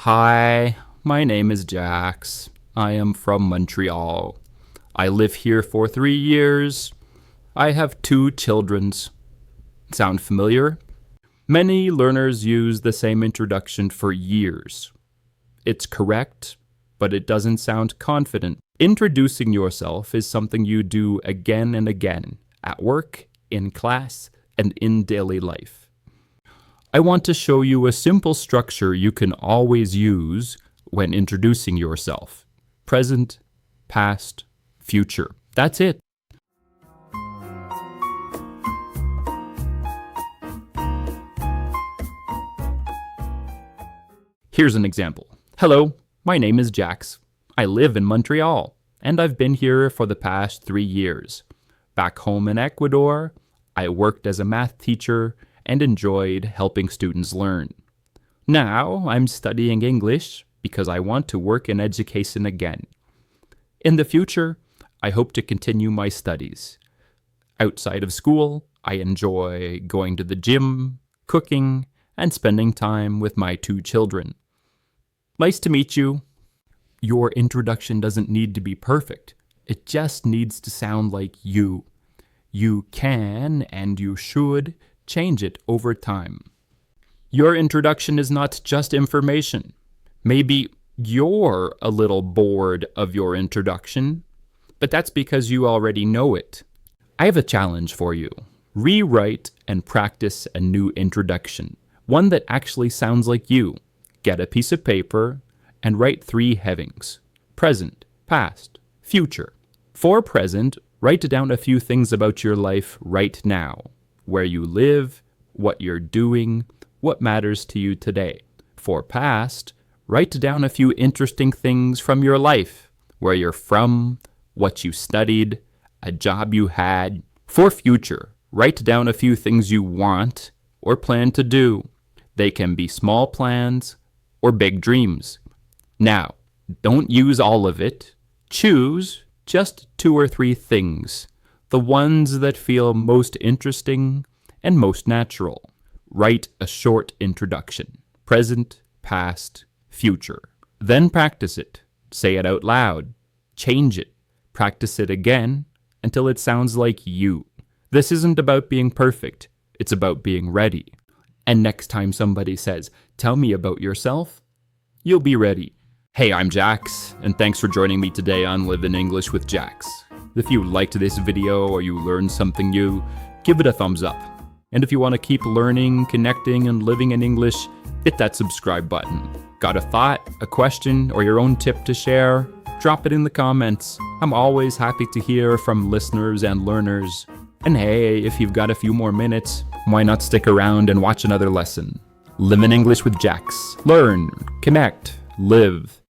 Hi, my name is Jax. I am from Montreal. I live here for 3 years. I have 2 children. Sound familiar? Many learners use the same introduction for years. It's correct, but it doesn't sound confident. Introducing yourself is something you do again and again, at work, in class, and in daily life. I want to show you a simple structure you can always use when introducing yourself. Present, past, future. That's it. Here's an example. Hello, my name is Jax. I live in Montreal, and I've been here for the past 3 years. Back home in Ecuador, I worked as a math teacher and enjoyed helping students learn. Now, I'm studying English because I want to work in education again. In the future, I hope to continue my studies. Outside of school, I enjoy going to the gym, cooking, and spending time with my 2 children. Nice to meet you. Your introduction doesn't need to be perfect. It just needs to sound like you. You can and you should change it over time. Your introduction is not just information. Maybe you're a little bored of your introduction, but that's because you already know it. I have a challenge for you. Rewrite and practice a new introduction, one that actually sounds like you. Get a piece of paper and write 3 headings: present, past, future. For present, write down a few things about your life right now. Where you live, what you're doing, what matters to you today. For past, write down a few interesting things from your life, where you're from, what you studied, a job you had. For future, write down a few things you want or plan to do. They can be small plans or big dreams. Now, don't use all of it. Choose just 2 or 3 things. The ones that feel most interesting and most natural. Write a short introduction. Present, past, future. Then practice it. Say it out loud. Change it. Practice it again until it sounds like you. This isn't about being perfect. It's about being ready. And next time somebody says, "Tell me about yourself," you'll be ready. Hey, I'm Jax, and thanks for joining me today on Live in English with Jax. If you liked this video or you learned something new, give it a thumbs up. And if you want to keep learning, connecting, and living in English, hit that subscribe button. Got a thought, a question, or your own tip to share? Drop it in the comments. I'm always happy to hear from listeners and learners. And hey, if you've got a few more minutes, why not stick around and watch another lesson? Live in English with Jax. Learn, connect, live.